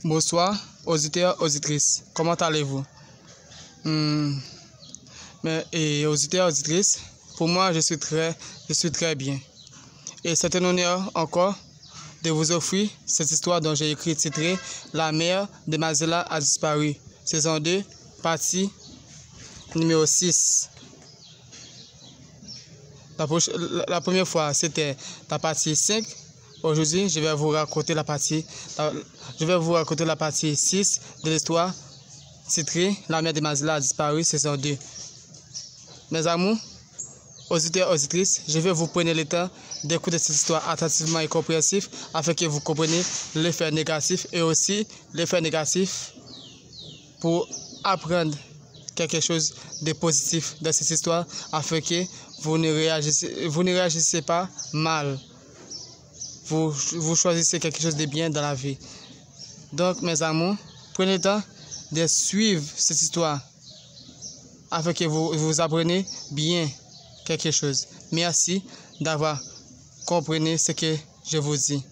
Bonsoir, auditeurs, auditrices. Comment allez-vous? Et auditeurs, auditrices, pour moi, je suis très bien. Et c'est un honneur encore de vous offrir cette histoire dont j'ai écrit titrée La mère de Mazela a disparu, saison 2, partie numéro 6. La première fois, c'était la partie 5. Aujourd'hui, je vais vous raconter la partie 6 de l'histoire titrée La mère de Mazela a disparu, saison 2. Mes amours, auditeurs, auditrices, je vais vous prendre le temps d'écouter cette histoire attentivement et compréhensif afin que vous compreniez l'effet négatif et aussi l'effet négatif pour apprendre quelque chose de positif dans cette histoire afin que vous ne réagissez pas mal. Vous choisissez quelque chose de bien dans la vie. Donc, mes amours, prenez le temps de suivre cette histoire afin que vous appreniez bien quelque chose. Merci d'avoir compris ce que je vous dis.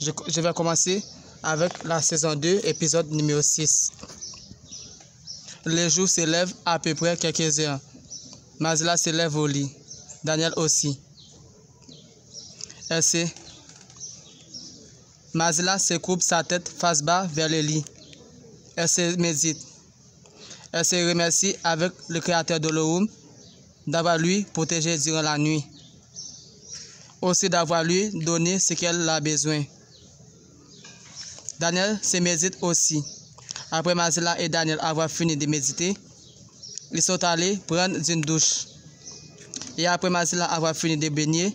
Je vais commencer avec la saison 2, épisode numéro 6. Le jour se lève à peu près quelques heures. Mazela se lève au lit. Daniel aussi. Mazela se coupe sa tête face bas vers le lit. Elle se médite. Elle se remercie avec le créateur de l'Orum d'avoir lui protégé durant la nuit. Aussi d'avoir lui donné ce qu'elle a besoin. Daniel se médite aussi. Après Mazela et Daniel avoir fini de méditer, ils sont allés prendre une douche. Et après Mazela avoir fini de baigner,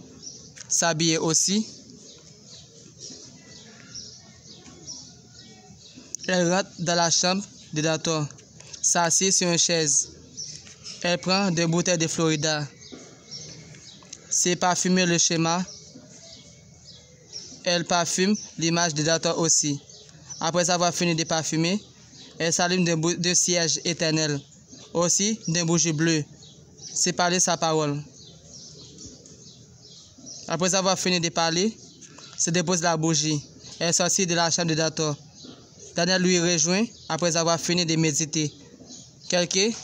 s'habiller aussi, elle rentre dans la chambre de Dator, s'assied sur une chaise. Elle prend des bouteilles de Florida. C'est parfumer le schéma. Elle parfume l'image de Dator aussi. Après avoir fini de parfumer, elle s'allume de cierge éternel, aussi d'un bougie bleu. C'est parler sa parole. Après avoir fini de parler, se dépose la bougie. Elle sortit de la chambre de Dator. Daniel lui rejoint après avoir fini de méditer. Quelques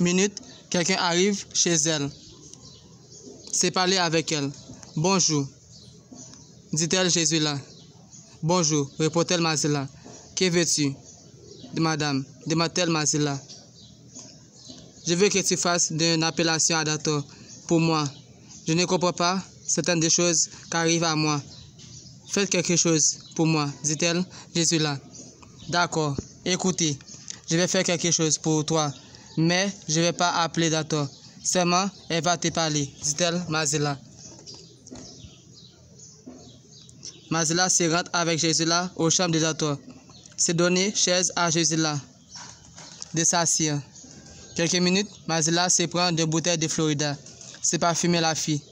minutes, quelqu'un arrive chez elle. C'est parler avec elle. Bonjour, dit-elle Jésus là. Bonjour, répond-elle Mazela. Que veux-tu, madame, demande-t-elle Mazela. Je veux que tu fasses une appellation à Dator pour moi. Je ne comprends pas certaines des choses qui arrivent à moi. Faites quelque chose pour moi, dit-elle Jésus là. D'accord, écoutez, je vais faire quelque chose pour toi, mais je ne vais pas appeler Dator. Seulement, elle va te parler, dit-elle Mazela. Mazela se rentre avec Jésus là aux chambres de Dator. Se donner chaise à Jésus là de s'asseoir. Quelques minutes, Mazela se prend deux bouteilles de Florida. C'est parfumer la fille.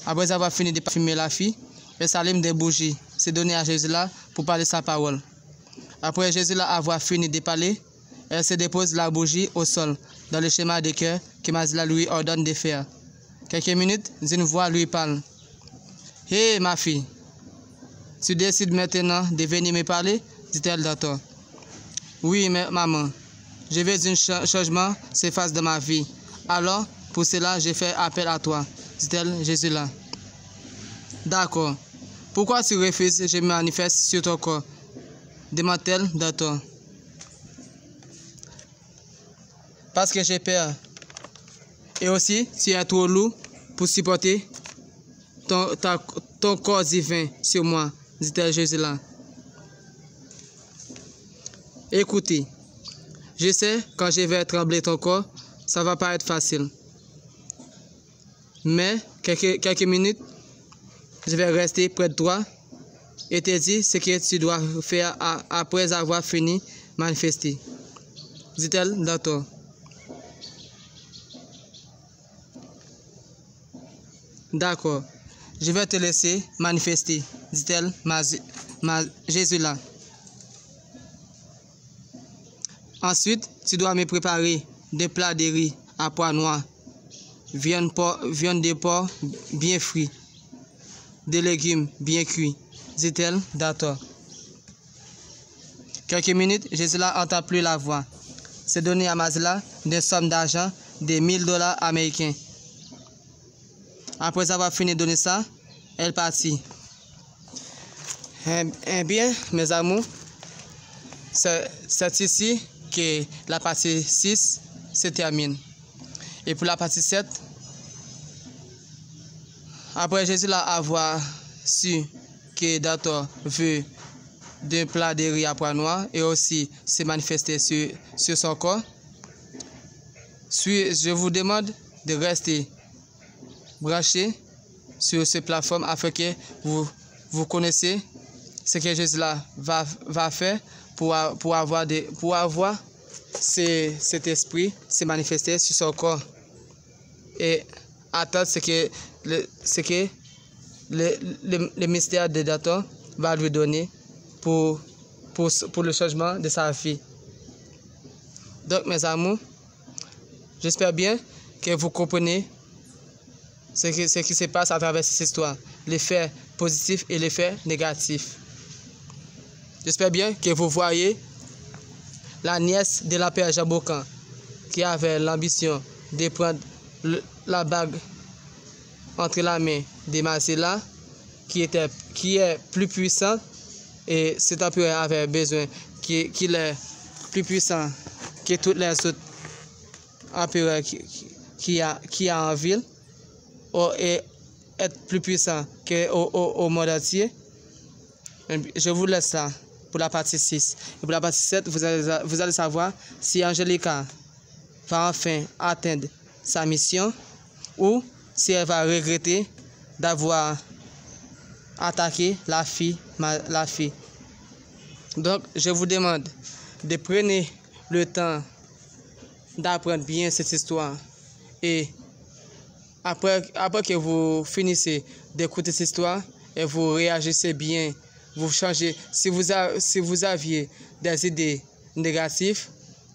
Après avoir fini de parfumer la fille, elle s'allume des bougies. Se donner à Jésus là pour parler sa parole. Après Jésus là avoir fini de parler, elle se dépose la bougie au sol dans le schéma de cœur que Mazela lui ordonne de faire. Quelques minutes, une voix lui parle. Hé, ma fille, tu décides maintenant de venir me parler, dit-elle Dator. Oui, mais maman, je veux qu'un changement se fasse dans ma vie. Alors, pour cela, je fais appel à toi, dit-elle Jésus là. D'accord. Pourquoi tu refuses que je me manifeste sur ton corps, demande-t-elle Dator. Parce que j'ai peur. Et aussi, tu es trop lourd pour supporter ton corps divin sur moi, dit-elle Jésus là. Écoutez, je sais quand je vais trembler ton corps, ça va pas être facile. Mais quelques minutes, je vais rester près de toi et te dire ce que tu dois faire après avoir fini manifester, dit-elle Dator. D'accord, je vais te laisser manifester, dit-elle Jésus là. Ensuite, tu dois me préparer des plats de riz à pois noirs, viande de porc bien frite, des légumes bien cuits, dit-elle Dator. quelques minutes, Gisela n'entend plus la voix. C'est donné à Mazla une somme d'argent de $1000 américains. Après avoir fini de donner ça, elle partit. Eh bien, mes amours, c'est ici que la partie 6 se termine. Et pour la partie 7, après Jésus avoir su que Dator veut d'un plat de riz à pois noirs et aussi se manifester sur son corps, je vous demande de rester branché sur cette plateforme afin que vous connaissez ce que Jésus va faire pour avoir cet esprit se manifester sur son corps et attendre ce que le mystère de Dator va lui donner pour le changement de sa vie. Donc, mes amours, j'espère bien que vous comprenez ce qui se passe à travers cette histoire, l'effet positif et l'effet négatif. J'espère bien que vous voyez la nièce de la Père Jabocan qui avait l'ambition de prendre la bague entre la main de Mazla qui est plus puissant et cet empereur avait besoin qu'il est plus puissant que tous les autres empereurs qui a en ville et être plus puissant qu'au monde entier. Je vous laisse là pour la partie 6. Et pour la partie 7, vous allez savoir si Angelica va enfin atteindre sa mission ou si elle va regretter d'avoir attaqué la fille. Donc, je vous demande de prendre le temps d'apprendre bien cette histoire. Et après que vous finissez d'écouter cette histoire et vous réagissez bien, vous changez. Si vous aviez des idées négatives,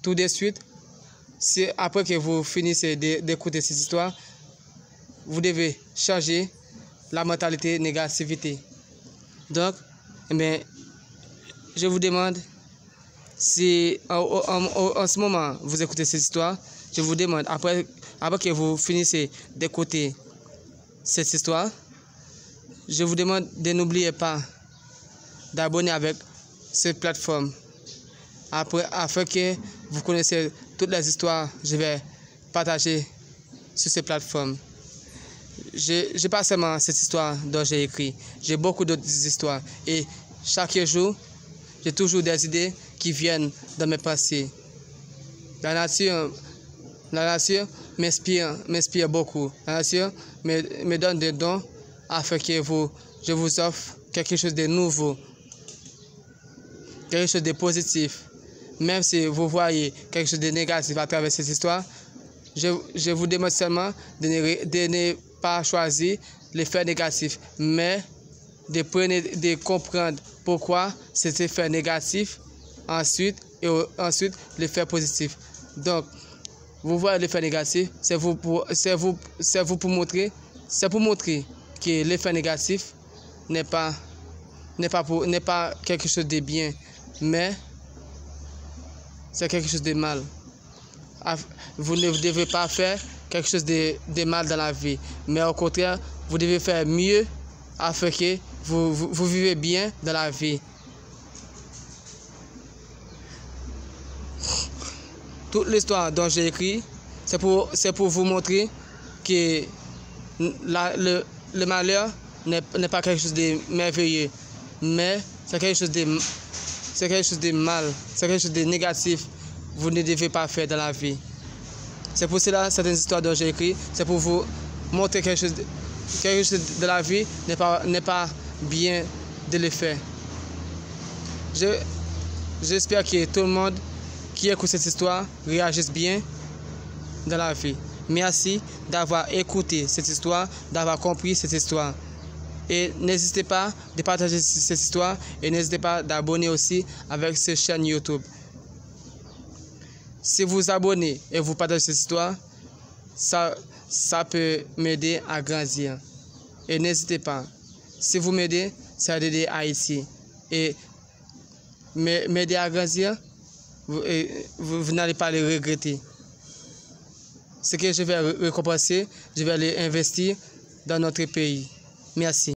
tout de suite, après que vous finissez d'écouter cette histoire, vous devez changer la mentalité négativité. Donc, je vous demande, si en ce moment vous écoutez cette histoire, je vous demande, après que vous finissez d'écouter cette histoire, je vous demande de n'oublier pas d'abonner avec cette plateforme afin que vous connaissez toutes les histoires que je vais partager sur cette plateforme. Je n'ai pas seulement cette histoire dont j'ai écrit, j'ai beaucoup d'autres histoires et chaque jour, j'ai toujours des idées qui viennent dans mes pensées. La nature m'inspire beaucoup. La nature me donne des dons afin que je vous offre quelque chose de nouveau, quelque chose de positif. Même si vous voyez quelque chose de négatif à travers cette histoire, je vous demande seulement de ne pas choisir l'effet négatif, mais de comprendre pourquoi cet effet négatif, ensuite l'effet positif. Donc, vous voyez l'effet négatif, c'est pour montrer que l'effet négatif n'est pas quelque chose de bien, mais c'est quelque chose de mal. Vous ne devez pas faire quelque chose de mal dans la vie, mais au contraire, vous devez faire mieux afin que vous vivez bien dans la vie. Toute l'histoire dont j'ai écrit, c'est pour vous montrer que le malheur n'est pas quelque chose de merveilleux, mais c'est quelque chose de mal, c'est quelque chose de négatif. Vous ne devez pas faire dans la vie. C'est pour cela certaines histoires dont j'ai écrit, c'est pour vous montrer quelque chose de la vie n'est pas bien de le faire. J'espère que tout le monde qui écoute cette histoire réagisse bien dans la vie. Merci d'avoir écouté cette histoire, d'avoir compris cette histoire. Et n'hésitez pas de partager cette histoire et n'hésitez pas d'abonner aussi avec cette chaîne YouTube. Si vous abonnez et vous partagez cette histoire, ça peut m'aider à grandir. Et n'hésitez pas, si vous m'aidez, ça va aider Haïti. Et m'aider à grandir, vous n'allez pas le regretter. Ce que je vais récompenser, je vais aller investir dans notre pays. Merci.